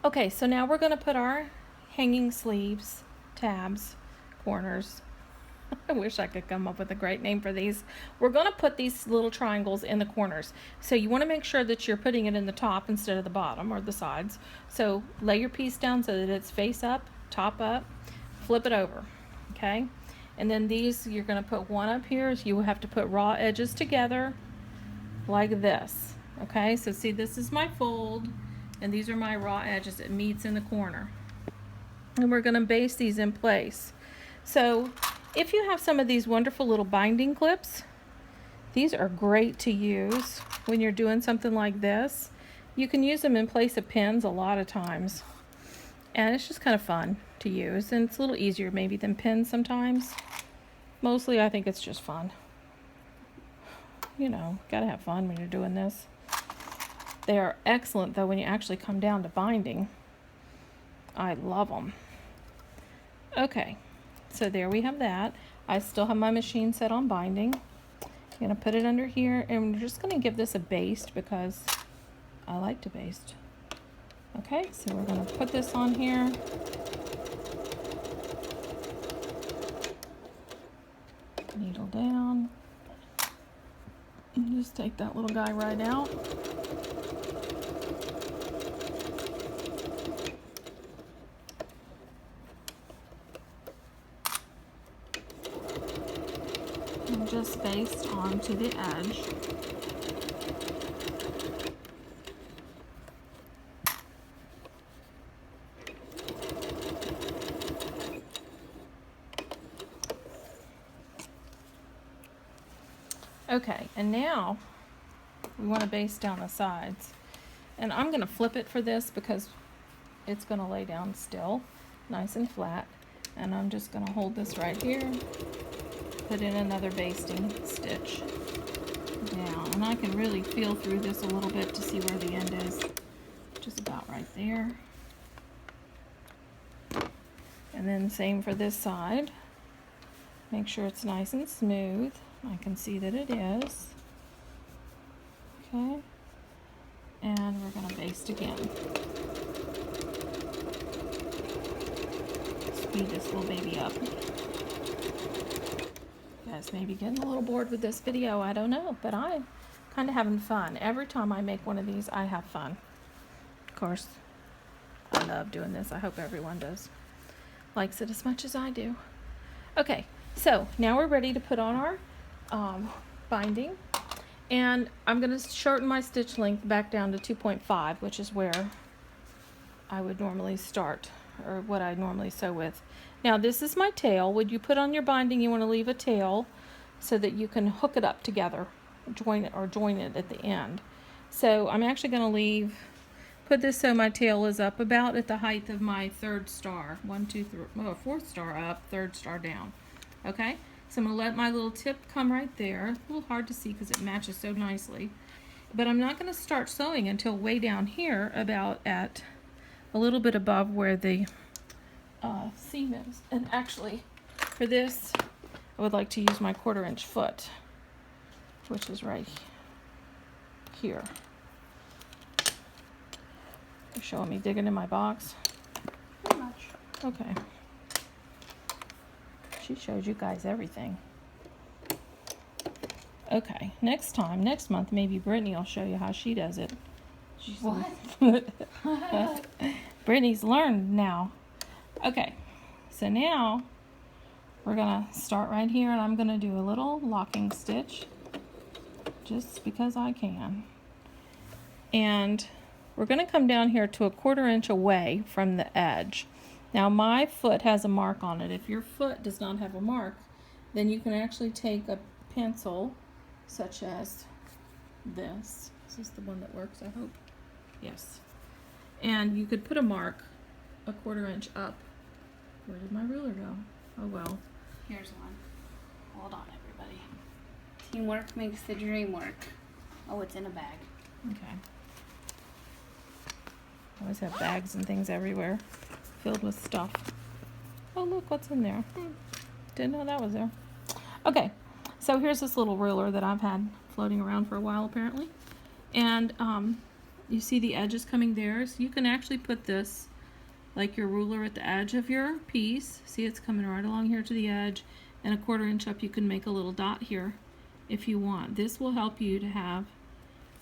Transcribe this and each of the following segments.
Okay, so now we're going to put our hanging sleeves, tabs, corners. I wish I could come up with a great name for these. We're going to put these little triangles in the corners. So you want to make sure that you're putting it in the top instead of the bottom or the sides. So lay your piece down so that it's face up, top up, flip it over, okay? And then these, you're going to put one up here. So you have to put raw edges together like this, okay? So see, this is my fold, and these are my raw edges. It meets in the corner. And we're going to baste these in place. So if you have some of these wonderful little binding clips, these are great to use when you're doing something like this. You can use them in place of pins a lot of times. And it's just kind of fun to use. And it's a little easier maybe than pins sometimes. Mostly I think it's just fun. You know, gotta have fun when you're doing this. They are excellent though when you actually come down to binding. I love them. Okay, so there we have that. I still have my machine set on binding. I'm gonna put it under here, and we're just gonna give this a baste because I like to baste. Okay, so we're gonna put this on here. Needle down. And just take that little guy right out. And just baste onto the edge. Okay, and now we want to baste down the sides. And I'm going to flip it for this because it's going to lay down still, nice and flat. And I'm just going to hold this right here, put in another basting stitch down. And I can really feel through this a little bit to see where the end is, just about right there. And then same for this side. Make sure it's nice and smooth. I can see that it is. Okay. And we're going to baste again. Speed this little baby up. You guys may be getting a little bored with this video, I don't know, but I'm kind of having fun. Every time I make one of these, I have fun. Of course, I love doing this. I hope everyone does. Likes it as much as I do. Okay, so now we're ready to put on our binding, and I'm going to shorten my stitch length back down to 2.5, which is where I would normally start, or what I normally sew with. Now this is my tail. When you put on your binding, you want to leave a tail so that you can hook it up together, join it at the end. So I'm actually going to put this so my tail is up about at the height of my third star. 1, 2, 3, fourth star up, third star down. Okay. So I'm going to let my little tip come right there. A little hard to see because it matches so nicely. But I'm not going to start sewing until way down here, about at a little bit above where the seam is. And actually, for this, I would like to use my 1/4 inch foot, which is right here. You're showing me digging in my box? Pretty much. Okay. She shows you guys everything. Okay, next month, maybe Brittany will show you how she does it. What? Brittany's learned now. Okay, so now we're gonna start right here, and I'm gonna do a little locking stitch just because I can. And we're gonna come down here to a 1/4 inch away from the edge. Now my foot has a mark on it. If your foot does not have a mark, then you can actually take a pencil such as this. This is the one that works, I hope. Yes. And you could put a mark a 1/4 inch up. Where did my ruler go? Oh well. Here's one. Hold on, everybody. Teamwork makes the dream work. Oh, it's in a bag. Okay. I always have bags and things everywhere filled with stuff. Oh, look what's in there. Didn't know that was there. Okay, so here's this little ruler that I've had floating around for a while apparently. And You see the edges coming there? So you can actually put this like your ruler at the edge of your piece. See, it's coming right along here to the edge, and a 1/4 inch up you can make a little dot here if you want. This will help you to have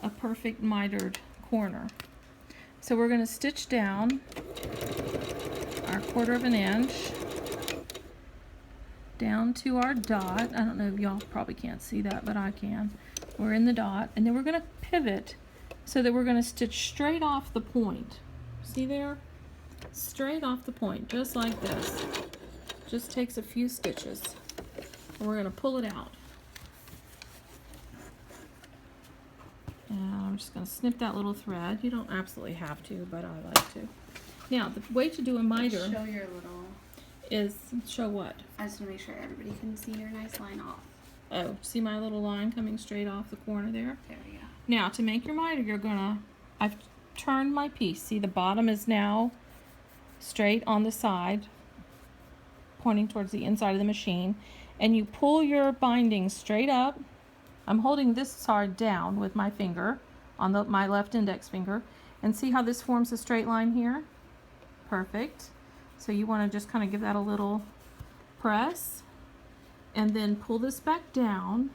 a perfect mitered corner. So we're going to stitch down our 1/4 inch down to our dot. I don't know if y'all probably can't see that, but I can. We're in the dot, and then we're going to pivot so that we're going to stitch straight off the point. See there? Straight off the point, just like this. Just takes a few stitches. And we're going to pull it out. And I'm just going to snip that little thread. You don't absolutely have to, but I like to. Now, the way to do a miter Show your little... is, show what? I just want to make sure everybody can see your nice line off. Oh, see my little line coming straight off the corner there? There we go. Now, to make your miter, you're gonna, I've turned my piece. See, the bottom is now straight on the side, pointing towards the inside of the machine, and you pull your binding straight up. I'm holding this side down with my finger on my left index finger, and see how this forms a straight line here? Perfect. So you want to just kind of give that a little press, and then pull this back down.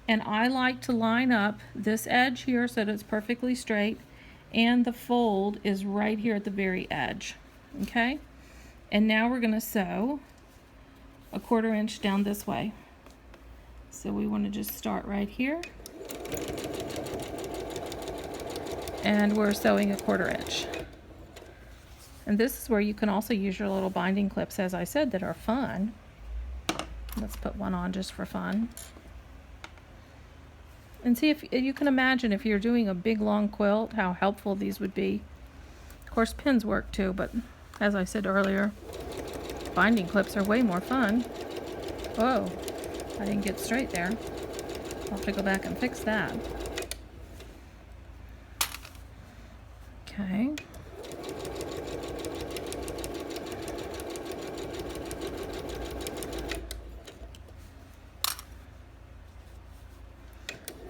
And I like to line up this edge here so that it's perfectly straight, and the fold is right here at the very edge. Okay, and now we're going to sew a 1/4 inch down this way. So we want to just start right here, and we're sewing a 1/4 inch. And this is where you can also use your little binding clips, as I said, that are fun. Let's put one on just for fun. And see if you can imagine, if you're doing a big long quilt, how helpful these would be. Of course, pins work too, but as I said earlier, binding clips are way more fun. Whoa, I didn't get straight there. I'll have to go back and fix that. Okay.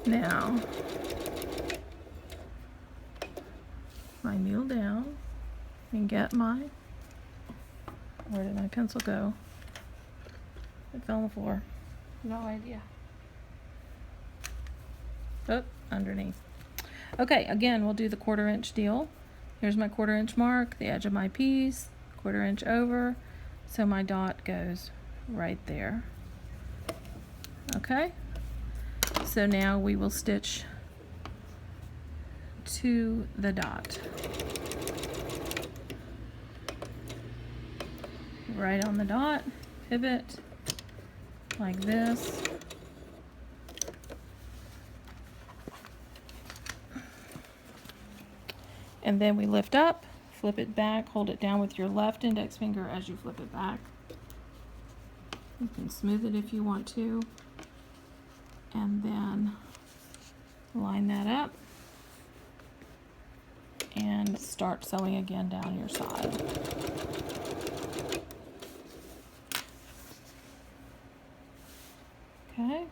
Now, I kneel down and get my, where did my pencil go? It fell on the floor. No idea. Oh, underneath. Okay, again, we'll do the 1/4 inch deal. Here's my 1/4 inch mark, the edge of my piece, 1/4 inch over, so my dot goes right there. Okay? So now we will stitch to the dot. Right on the dot, pivot like this. And then we lift up, flip it back, hold it down with your left index finger as you flip it back. You can smooth it if you want to. And then line that up and start sewing again down your side. Okay.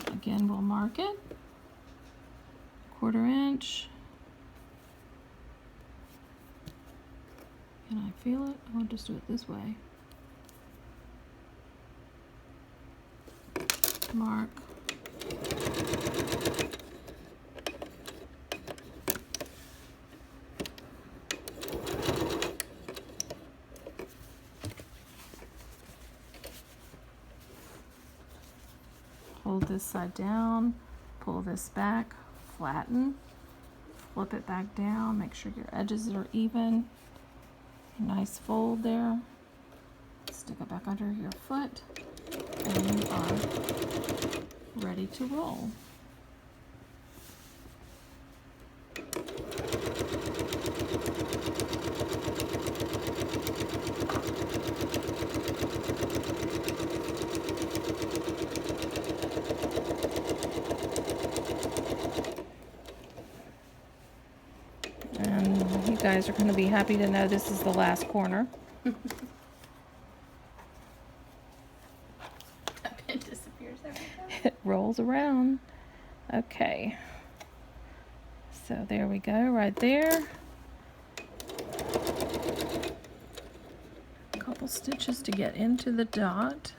Again, we'll mark it, 1/4 inch. Can I feel it? I'll just do it this way. Mark. Hold this side down, pull this back, flatten, flip it back down, make sure your edges are even. Nice fold there. Stick it back under your foot, and you are ready to roll. guys are going to be happy to know this is the last corner. That pin disappears every time. It rolls around. Okay. So there we go, right there. A couple stitches to get into the dot.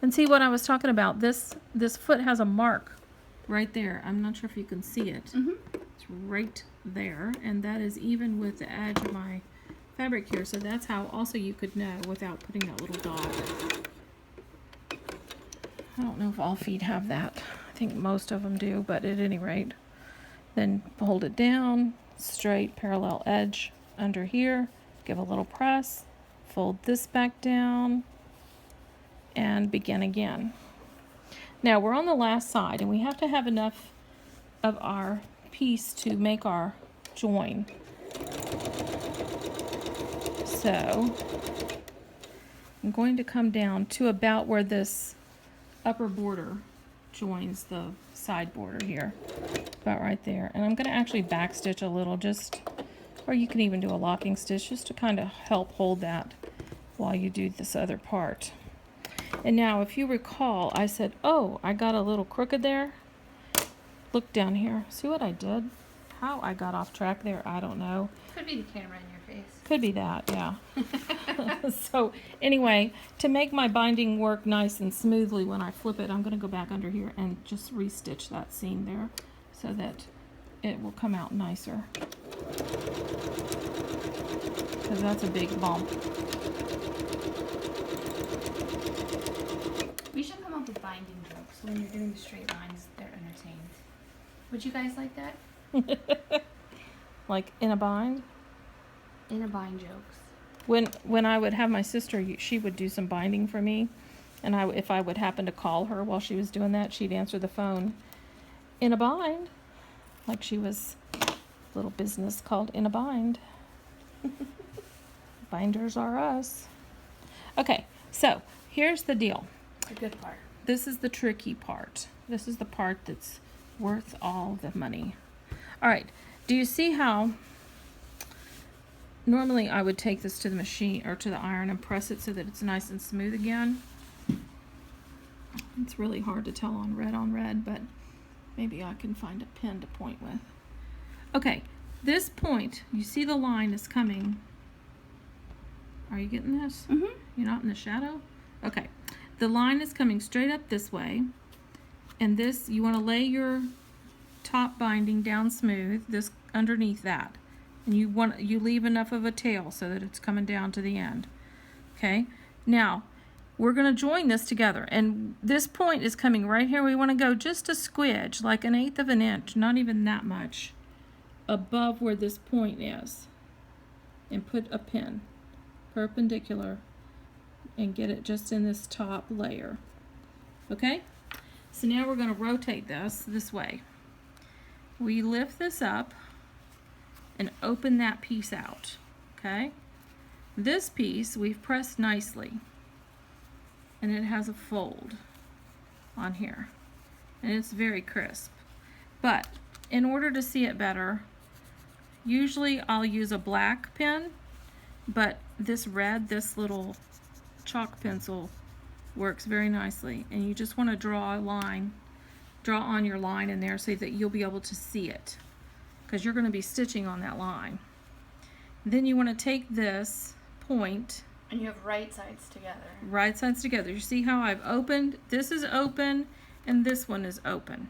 And see what I was talking about? This foot has a mark right there. I'm not sure if you can see it. It's right there, and that is even with the edge of my fabric here. So that's how also you could know without putting that little dot. I don't know if all feet have that. I think most of them do, but at any rate, then hold it down, straight parallel edge under here, give a little press, fold this back down, and begin again. Now we're on the last side, and we have to have enough of our piece to make our join. So I'm going to come down to about where this upper border joins the side border here, about right there. And I'm going to actually backstitch a little, just, or you can even do a locking stitch just to kind of help hold that while you do this other part. And now if you recall, I said, oh, I got a little crooked there. Look down here. See what I did? How I got off track there, I don't know. Could be the camera in your face. Could be that, yeah. So anyway, to make my binding work nice and smoothly when I flip it, I'm going to go back under here and just restitch that seam there so that it will come out nicer. Because that's a big bump. We should come up with binding jokes. So when you're doing the straight lines, they're entertained. Would you guys like that? Like in a bind? In a bind jokes. When I would have my sister, she would do some binding for me, and if I would happen to call her while she was doing that, she'd answer the phone in a bind, like she was a little business called In a Bind. Binders are us. Okay, so here's the deal. The good part. This is the tricky part. This is the part that's worth all the money. All right, do you see how normally I would take this to the machine or to the iron and press it so that it's nice and smooth again? It's really hard to tell on red, but maybe I can find a pen to point with. Okay, this point, you see the line is coming. Are you getting this? Mm-hmm. You're not in the shadow? Okay. The line is coming straight up this way, and this, you want to lay your top binding down smooth, this underneath that, and you leave enough of a tail so that it's coming down to the end. Okay, now we're going to join this together, and this point is coming right here. We want to go just a squidge, like 1/8 of an inch, not even that much, above where this point is, and put a pin perpendicular and get it just in this top layer. Okay, so now we're going to rotate this way. We lift this up and open that piece out. Okay, this piece we've pressed nicely, and it has a fold on here, and it's very crisp. But in order to see it better, usually I'll use a black pen, but this red, this little chalk pencil, works very nicely. And you just want to draw a line, draw on your line in there so that you'll be able to see it, because you're going to be stitching on that line. Then you want to take this point, and you have right sides together. Right sides together. You see how I've opened? This is open, and this one is open.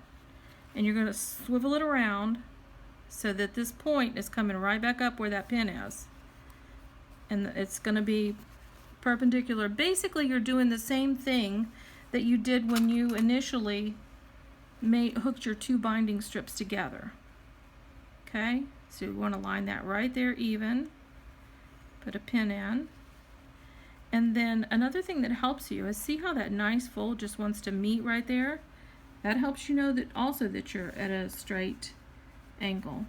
And you're going to swivel it around so that this point is coming right back up where that pin is. And it's going to be perpendicular. Basically, you're doing the same thing that you did when you initially hooked your two binding strips together. Okay, so you want to line that right there even, put a pin in, and then another thing that helps you is, see how that nice fold just wants to meet right there? That helps you know that also that you're at a straight angle.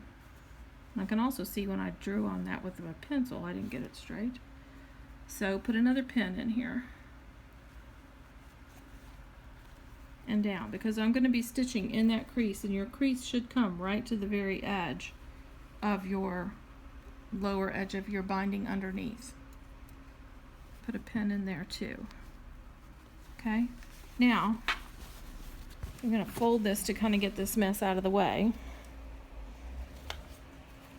I can also see when I drew on that with a pencil, I didn't get it straight. So put another pin in here and down, because I'm going to be stitching in that crease, and your crease should come right to the very edge of your lower edge of your binding underneath. Put a pin in there too. Okay, now I'm going to fold this to kind of get this mess out of the way.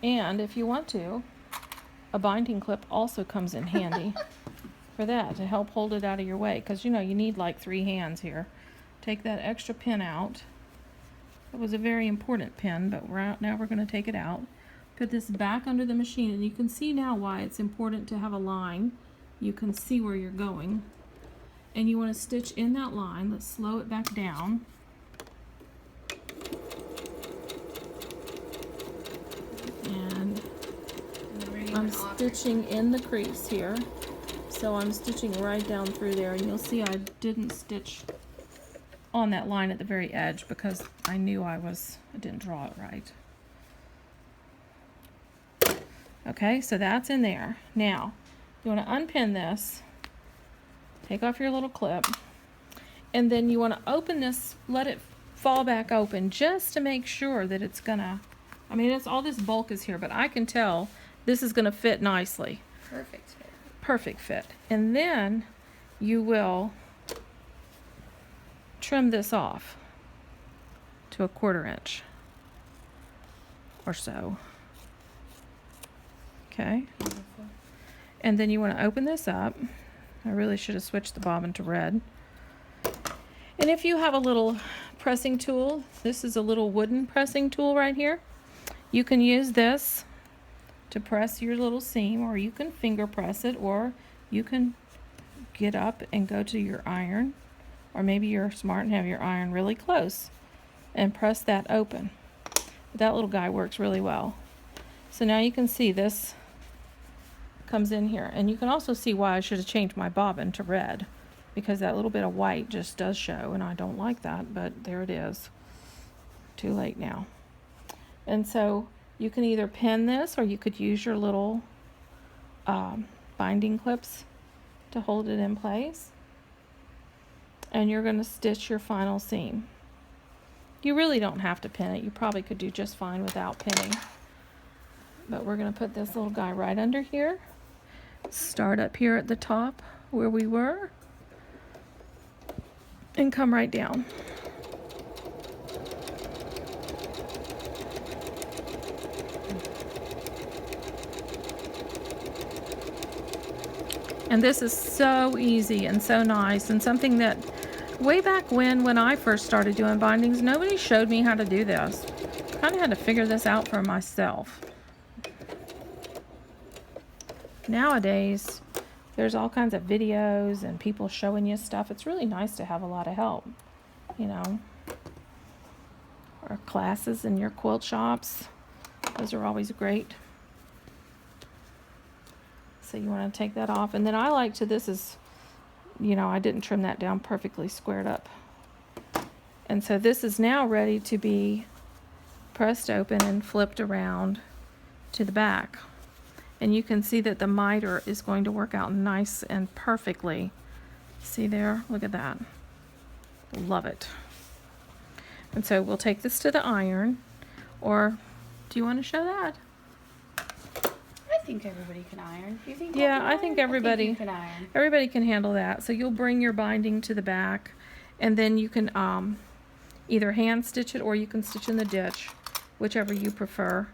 And if you want to, a binding clip also comes in handy for that, to help hold it out of your way, because you know you need like 3 hands here. Take that extra pin out. It was a very important pin, but now we're going to take it out. Put this back under the machine, and you can see now why it's important to have a line. You can see where you're going. And you want to stitch in that line. Let's slow it back down. And I'm stitching in the crease here. So I'm stitching right down through there, and you'll see I didn't stitch on that line at the very edge because I knew I didn't draw it right. Okay, so that's in there. Now, you want to unpin this, take off your little clip, and then you want to open this, let it fall back open just to make sure that it's gonna, I mean, it's all this bulk is here, but I can tell this is gonna fit nicely. Perfect fit. Perfect fit. And then you will trim this off to a 1/4 inch or so. Okay. Beautiful. And then you want to open this up. I really should have switched the bobbin to red. And if you have a little pressing tool, this is a little wooden pressing tool right here. You can use this to press your little seam, or you can finger press it, or you can get up and go to your iron, or maybe you're smart and have your iron really close and press that open. But that little guy works really well. So now you can see this comes in here, and you can also see why I should have changed my bobbin to red, because that little bit of white just does show, and I don't like that, but there it is. Too late now. And so you can either pin this, or you could use your little binding clips to hold it in place, and you're going to stitch your final seam. You really don't have to pin it. You probably could do just fine without pinning, but we're going to put this little guy right under here. Start up here at the top where we were and come right down. And this is so easy and so nice, and something that way back when I first started doing bindings, nobody showed me how to do this. Kind of had to figure this out for myself. Nowadays, there's all kinds of videos and people showing you stuff. It's really nice to have a lot of help, you know. Or classes in your quilt shops. Those are always great. So you want to take that off. And then I like to, this is, you know, I didn't trim that down perfectly squared up. And so this is now ready to be pressed open and flipped around to the back. And you can see that the miter is going to work out nice and perfectly. See there? Look at that. Love it. And so we'll take this to the iron. Or do you want to show that? I think everybody can iron. Do you think? Yeah, I think everybody can iron. Everybody can handle that. So you'll bring your binding to the back, and then you can either hand stitch it, or you can stitch in the ditch, whichever you prefer.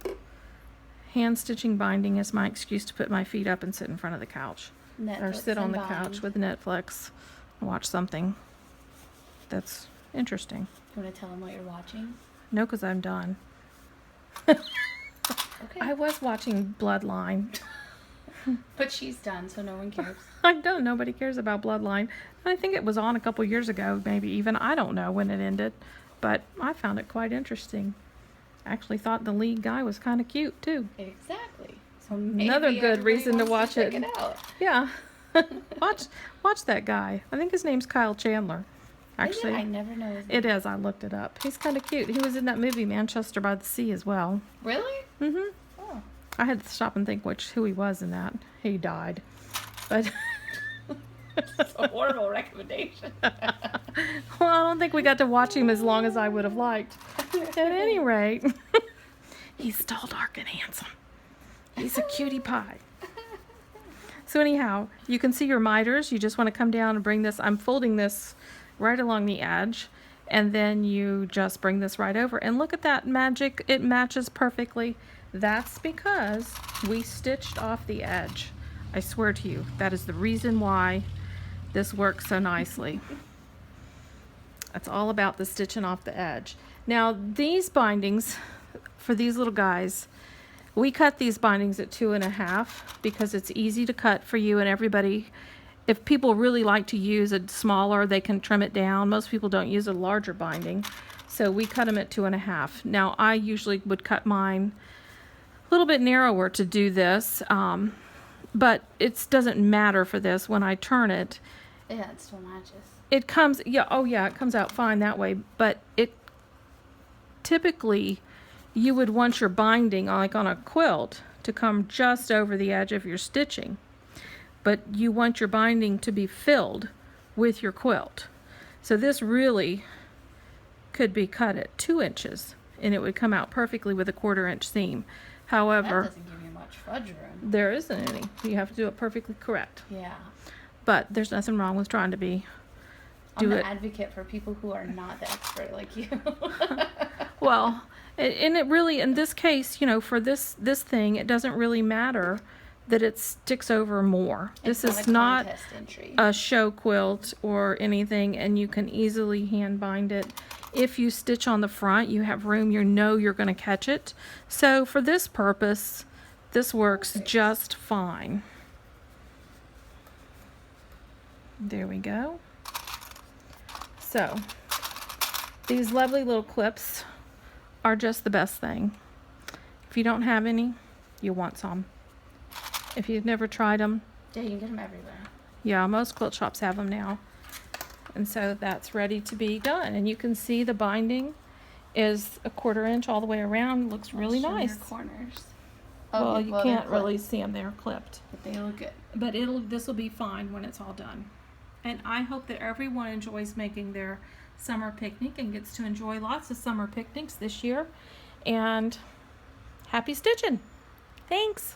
Hand stitching binding is my excuse to put my feet up and sit in front of the couch. Netflix or sit on the and couch with Netflix and watch something that's interesting. You want to tell them what you're watching? No, because I'm done. Okay. I was watching Bloodline. But she's done, so no one cares. I don't. Nobody cares about Bloodline. I think it was on a couple years ago, maybe even. I don't know when it ended, but I found it quite interesting. Actually thought the lead guy was kind of cute too. Exactly. So maybe another good reason to watch check it out. Yeah. watch that guy. I think his name's Kyle Chandler. Actually, I never know his name. it is. I looked it up. He's kind of cute. He was in that movie Manchester by the Sea as well. Really? Mhm. Oh. I had to stop and think who he was in that. He died, but That's a horrible recommendation. well, I don't think we got to watch him as long as I would have liked. At any rate, he's tall, dark, and handsome. He's a cutie pie. So anyhow, you can see your miters. You just want to come down and bring this. I'm folding this right along the edge. And then you just bring this right over. And look at that magic. It matches perfectly. That's because we stitched off the edge. I swear to you, that is the reason why this works so nicely. That's all about the stitching off the edge. Now, these bindings, for these little guys, we cut these bindings at 2.5 because it's easy to cut for you and everybody. If people really like to use a smaller, they can trim it down. Most people don't use a larger binding, so we cut them at 2.5. Now, I usually would cut mine a little bit narrower to do this, but it doesn't matter for this. When I turn it, Yeah, it still matches. it comes, yeah, oh yeah, it comes out fine that way, but it typically, you would want your binding, like on a quilt, to come just over the edge of your stitching. But you want your binding to be filled with your quilt. So this really could be cut at 2 inches, and it would come out perfectly with a 1/4 inch seam. However, That doesn't give you much fudge room. there isn't any. You have to do it perfectly correct. Yeah. But there's nothing wrong with trying to be. I'm an advocate for people who are not the expert like you. Well, and it really, in this case, you know, for this thing, it doesn't really matter that it sticks over more. This is not contest entry. a show quilt or anything, and you can easily hand bind it. If you stitch on the front, you have room, you know you're going to catch it. So for this purpose, this works just fine. There we go. So these lovely little clips are just the best thing. If you don't have any, you want some. If you've never tried them, Yeah, you can get them everywhere. yeah, most quilt shops have them now. And so that's ready to be done. And you can see the binding is a 1/4 inch all the way around. Looks really Show nice. your corners. Well, Okay, you they're can't clipped, really see them. They're clipped. but they look good. But this will be fine when it's all done. And I hope that everyone enjoys making their summer picnic and gets to enjoy lots of summer picnics this year. And happy stitching. Thanks.